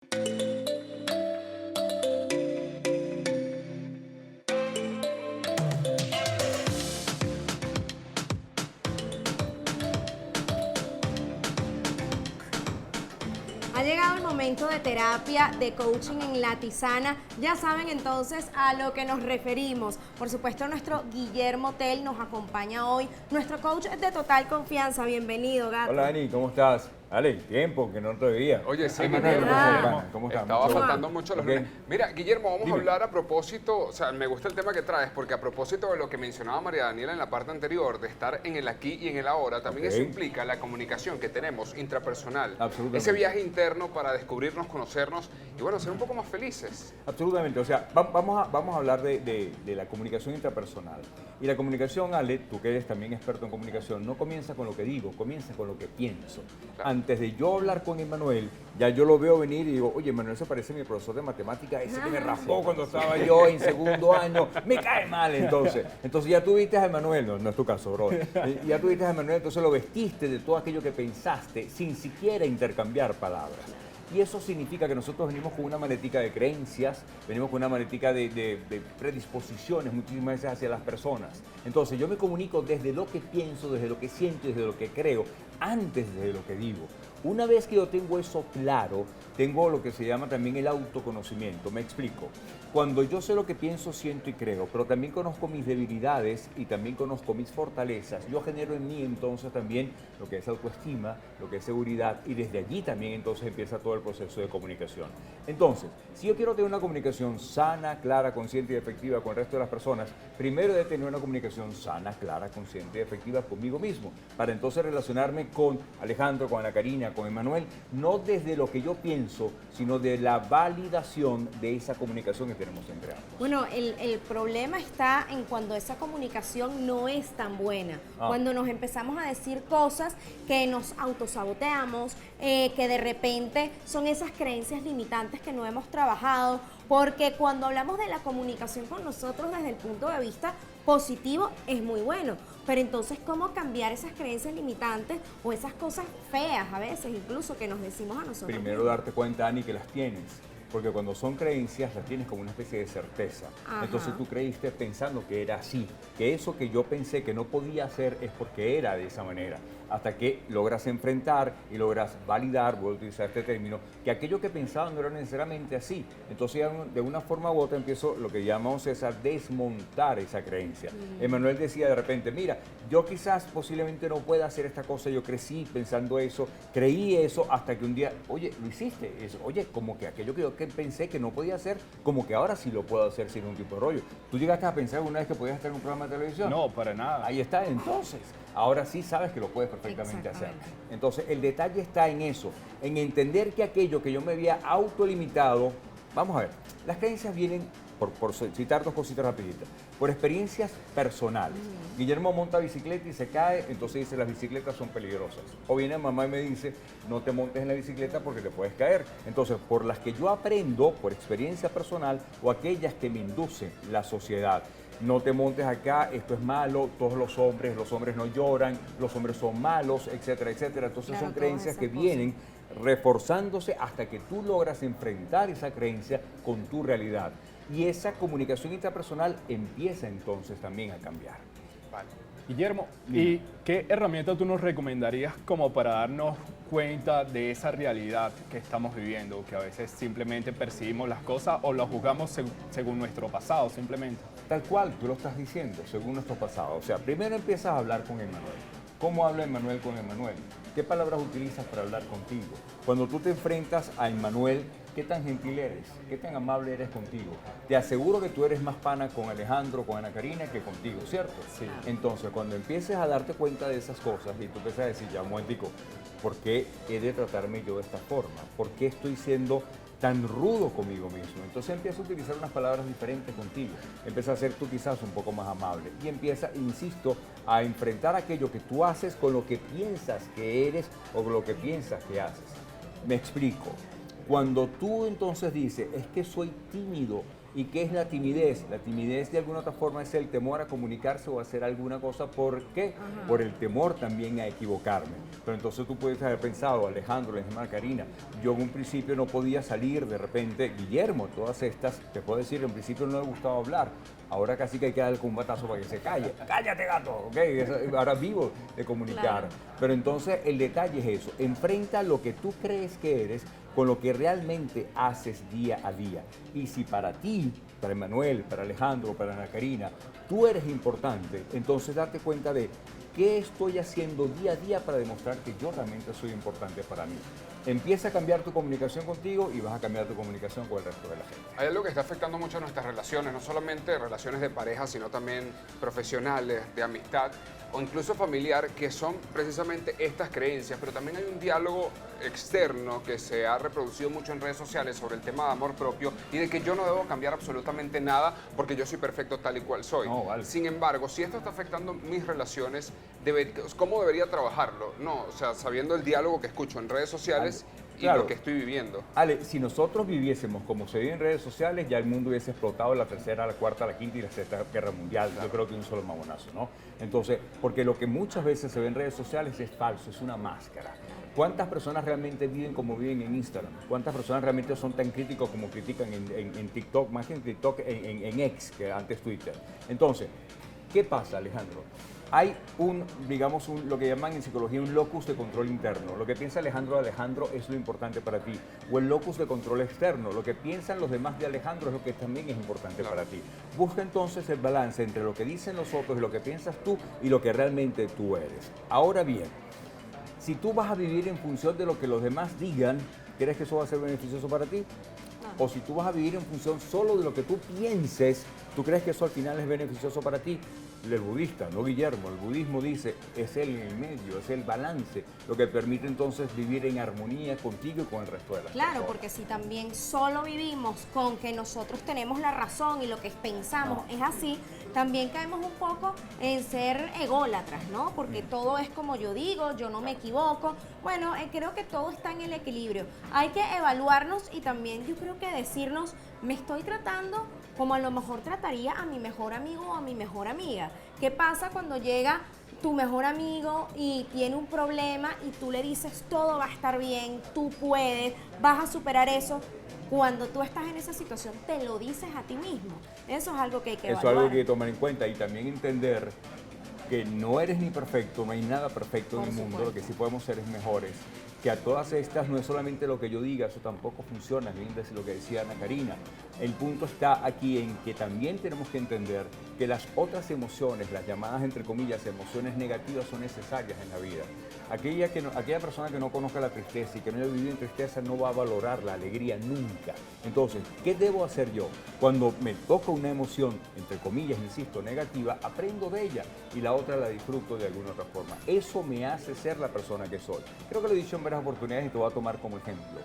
Ha llegado el momento de terapia, de coaching en La Tisana. Ya saben entonces a lo que nos referimos. Por supuesto, nuestro Guillermo Tell nos acompaña hoy. Nuestro coach es de total confianza. Bienvenido, gato. Hola, Dani, ¿cómo estás? Ale, tiempo que no te veía. Oye, sí, Guillermo, ¿cómo estás? estaba Mucho faltando gusto. mucho los Ok. lunes. Mira, Guillermo, vamos Dime. a hablar a propósito, o sea, me gusta el tema que traes, porque a propósito de lo que mencionaba María Daniela en la parte anterior, de estar en el aquí y en el ahora, también Ok. eso implica la comunicación que tenemos intrapersonal. Absolutamente. Ese viaje interno para descubrirnos, conocernos y, bueno, ser un poco más felices. Absolutamente, o sea, vamos a hablar de la comunicación intrapersonal. Y la comunicación, Ale, tú que eres también experto en comunicación, no comienza con lo que digo, comienza con lo que pienso. Claro. Antes de yo hablar con Emmanuel, ya yo lo veo venir y digo, oye, Emmanuel se parece a mi profesor de matemáticas, ese que me raspó cuando estaba yo en segundo año, me cae mal entonces. Entonces ya tuviste a Emmanuel, no es tu caso, bro. Ya tuviste a Emmanuel, entonces lo vestiste de todo aquello que pensaste sin siquiera intercambiar palabras. Y eso significa que nosotros venimos con una maletica de creencias, venimos con una maletica de predisposiciones muchísimas veces hacia las personas. Entonces yo me comunico desde lo que pienso, desde lo que siento, desde lo que creo, antes de lo que digo. Una vez que yo tengo eso claro, tengo lo que se llama también el autoconocimiento. Me explico. Cuando yo sé lo que pienso, siento y creo, pero también conozco mis debilidades y también conozco mis fortalezas, yo genero en mí entonces también lo que es autoestima, lo que es seguridad, y desde allí también entonces empieza todo el proceso de comunicación. Entonces, si yo quiero tener una comunicación sana, clara, consciente y efectiva con el resto de las personas, primero de tener una comunicación sana, clara, consciente y efectiva conmigo mismo, para entonces relacionarme con Alejandro, con Ana Karina, con Emmanuel, no desde lo que yo pienso, sino de la validación de esa comunicación que tenemos entre ambos. Bueno, el problema está en cuando esa comunicación no es tan buena. Cuando nos empezamos a decir cosas que nos autosaboteamos, que de repente son esas creencias limitantes que no hemos trabajado. Porque cuando hablamos de la comunicación con nosotros desde el punto de vista positivo es muy bueno, pero entonces ¿cómo cambiar esas creencias limitantes o esas cosas feas a veces incluso que nos decimos a nosotros Primero mismos? darte cuenta, Ani, que las tienes. Porque cuando son creencias, las tienes como una especie de certeza. Ajá. Entonces tú creíste pensando que era así, que eso que yo pensé que no podía hacer es porque era de esa manera. Hasta que logras enfrentar y logras validar, voy a utilizar este término, que aquello que pensaba no era necesariamente así. Entonces ya de una forma u otra empiezo lo que llamamos es a desmontar esa creencia. Emmanuel decía de repente, mira, yo quizás posiblemente no pueda hacer esta cosa, yo crecí pensando eso, creí eso, hasta que un día, oye, lo hiciste. Eso, oye, como que aquello que yo pensé que no podía hacer, como que ahora sí lo puedo hacer sin un tipo de rollo. ¿Tú llegaste a pensar alguna vez que podías estar en un programa de televisión? No, para nada. Ahí está, entonces. Ahora sí sabes que lo puedes perfectamente hacer. Exactamente. Entonces, el detalle está en eso, en entender que aquello que yo me había autolimitado, vamos a ver, las creencias vienen, por citar dos cositas rapiditas, por experiencias personales. Guillermo monta bicicleta y se cae, entonces dice, las bicicletas son peligrosas. O viene mamá y me dice, no te montes en la bicicleta porque te puedes caer. Entonces, por las que yo aprendo, por experiencia personal, o aquellas que me induce la sociedad. No te montes acá, esto es malo, todos los hombres no lloran, los hombres son malos, etcétera, etcétera. Entonces Claro, son todas creencias esas que cosas. vienen reforzándose hasta que tú logras enfrentar esa creencia con tu realidad. Y esa comunicación intrapersonal empieza entonces también a cambiar. Vale. Guillermo, ¿y qué herramienta tú nos recomendarías como para darnos cuenta de esa realidad que estamos viviendo? Que a veces simplemente percibimos las cosas o las juzgamos según nuestro pasado, simplemente. Tal cual, tú lo estás diciendo, según nuestro pasado. O sea, primero empiezas a hablar con Emmanuel. ¿Cómo habla Emmanuel con Emmanuel? ¿Qué palabras utilizas para hablar contigo? Cuando tú te enfrentas a Emmanuel, ¿qué tan gentil eres? ¿Qué tan amable eres contigo? Te aseguro que tú eres más pana con Alejandro, con Ana Karina que contigo, ¿cierto? Sí. Entonces, cuando empieces a darte cuenta de esas cosas y tú empiezas a decir, ya un momentico, ¿por qué he de tratarme yo de esta forma? ¿Por qué estoy siendo tan rudo conmigo mismo? Entonces empieza a utilizar unas palabras diferentes contigo. Empieza a ser tú quizás un poco más amable. Y empieza, insisto, a enfrentar aquello que tú haces con lo que piensas que eres o con lo que piensas que haces. Me explico. Cuando tú entonces dices, es que soy tímido ¿Y qué es la timidez? La timidez de alguna otra forma es el temor a comunicarse o a hacer alguna cosa. ¿Por qué? Por el temor también a equivocarme. Pero entonces tú puedes haber pensado, Alejandro, la misma Karina, yo en un principio no podía salir, de repente, Guillermo, todas estas, te puedo decir, en principio no le gustaba hablar. Ahora casi que hay que darle un batazo para que se calle. ¡Cállate, gato! ¿Okay? Ahora vivo de comunicar. Claro. Pero entonces el detalle es eso. Enfrenta lo que tú crees que eres con lo que realmente haces día a día. Y si para ti, para Emanuel, para Alejandro, para Ana Karina, tú eres importante, entonces date cuenta de qué estoy haciendo día a día para demostrar que yo realmente soy importante para mí. Empieza a cambiar tu comunicación contigo y vas a cambiar tu comunicación con el resto de la gente. Hay algo que está afectando mucho a nuestras relaciones, no solamente relaciones de pareja, sino también profesionales, de amistad o incluso familiar, que son precisamente estas creencias, pero también hay un diálogo externo que se ha reproducido mucho en redes sociales sobre el tema de amor propio y de que yo no debo cambiar absolutamente nada porque yo soy perfecto tal y cual soy. No, vale. Sin embargo, si esto está afectando mis relaciones, ¿cómo debería trabajarlo? No, o sea, sabiendo el diálogo que escucho en redes sociales y claro, lo que estoy viviendo. Ale, si nosotros viviésemos como se vive en redes sociales, ya el mundo hubiese explotado la tercera, la cuarta, la quinta y la sexta guerra mundial. Claro. Yo creo que un solo mamonazo, ¿no? Entonces, porque lo que muchas veces se ve en redes sociales es falso, es una máscara. ¿Cuántas personas realmente viven como viven en Instagram? ¿Cuántas personas realmente son tan críticos como critican en TikTok, más que en TikTok, en X, que antes Twitter? Entonces, ¿qué pasa, Alejandro? Hay digamos, lo que llaman en psicología un locus de control interno. Lo que piensa Alejandro es lo importante para ti. O el locus de control externo. Lo que piensan los demás de Alejandro es lo que también es importante para ti. Busca entonces el balance entre lo que dicen los otros y lo que piensas tú y lo que realmente tú eres. Ahora bien, si tú vas a vivir en función de lo que los demás digan, ¿crees que eso va a ser beneficioso para ti? No. O si tú vas a vivir en función solo de lo que tú pienses, ¿tú crees que eso al final es beneficioso para ti? El budista, no Guillermo, el budismo dice, es el en el medio, es el balance, lo que permite entonces vivir en armonía contigo y con el resto de las personas. Claro, porque si también solo vivimos con que nosotros tenemos la razón y lo que pensamos es así, también caemos un poco en ser ególatras, ¿no? Porque todo es como yo digo, yo no me equivoco. Bueno, creo que todo está en el equilibrio. Hay que evaluarnos y también yo creo que decirnos, me estoy tratando como a lo mejor trataría a mi mejor amigo o a mi mejor amiga. ¿Qué pasa cuando llega tu mejor amigo y tiene un problema y tú le dices todo va a estar bien, tú puedes, vas a superar eso? Cuando tú estás en esa situación, te lo dices a ti mismo. Eso es algo que hay que evaluar. Eso es algo que hay que tomar en cuenta y también entender que no eres ni perfecto, no hay nada perfecto en el mundo, lo que sí podemos ser es mejores. Que a todas estas no es solamente lo que yo diga, eso tampoco funciona, bien desde lo que decía Ana Karina. El punto está aquí en que también tenemos que entender que las otras emociones, las llamadas entre comillas emociones negativas, son necesarias en la vida. Aquella persona que no conozca la tristeza y que no haya vivido en tristeza no va a valorar la alegría nunca. Entonces, ¿qué debo hacer yo? Cuando me toca una emoción, entre comillas, insisto, negativa, aprendo de ella y la otra la disfruto de alguna otra forma. Eso me hace ser la persona que soy. Creo que lo he dicho en varias oportunidades y te voy a tomar como ejemplo.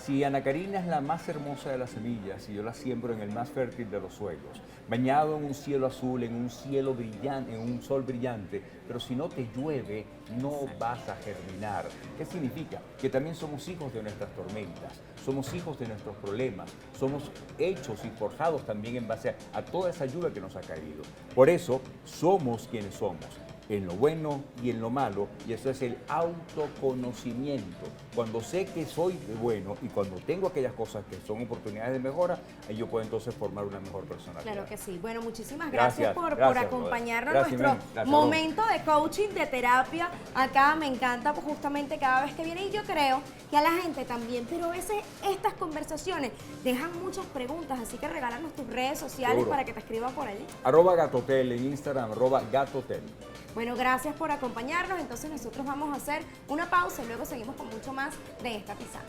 Si Ana Karina es la más hermosa de las semillas y yo la siembro en el más fértil de los suelos, bañado en un cielo azul, en un cielo brillante, en un sol brillante, pero si no te llueve, no vas a germinar. ¿Qué significa? Que también somos hijos de nuestras tormentas, somos hijos de nuestros problemas, somos hechos y forjados también en base a toda esa lluvia que nos ha caído. Por eso somos quienes somos, en lo bueno y en lo malo, y eso es el autoconocimiento. Cuando sé que soy bueno y cuando tengo aquellas cosas que son oportunidades de mejora, ahí yo puedo entonces formar una mejor personalidad. Claro que sí. Bueno, muchísimas gracias por acompañarnos en nuestro momento de coaching, de terapia. Acá me encanta justamente cada vez que viene y yo creo que a la gente también, pero a veces estas conversaciones dejan muchas preguntas, así que regálanos tus redes sociales para que te escriban por allí. @gatotel en Instagram, @gatotel. Bueno, gracias por acompañarnos. Entonces nosotros vamos a hacer una pausa y luego seguimos con mucho más de esta pisada.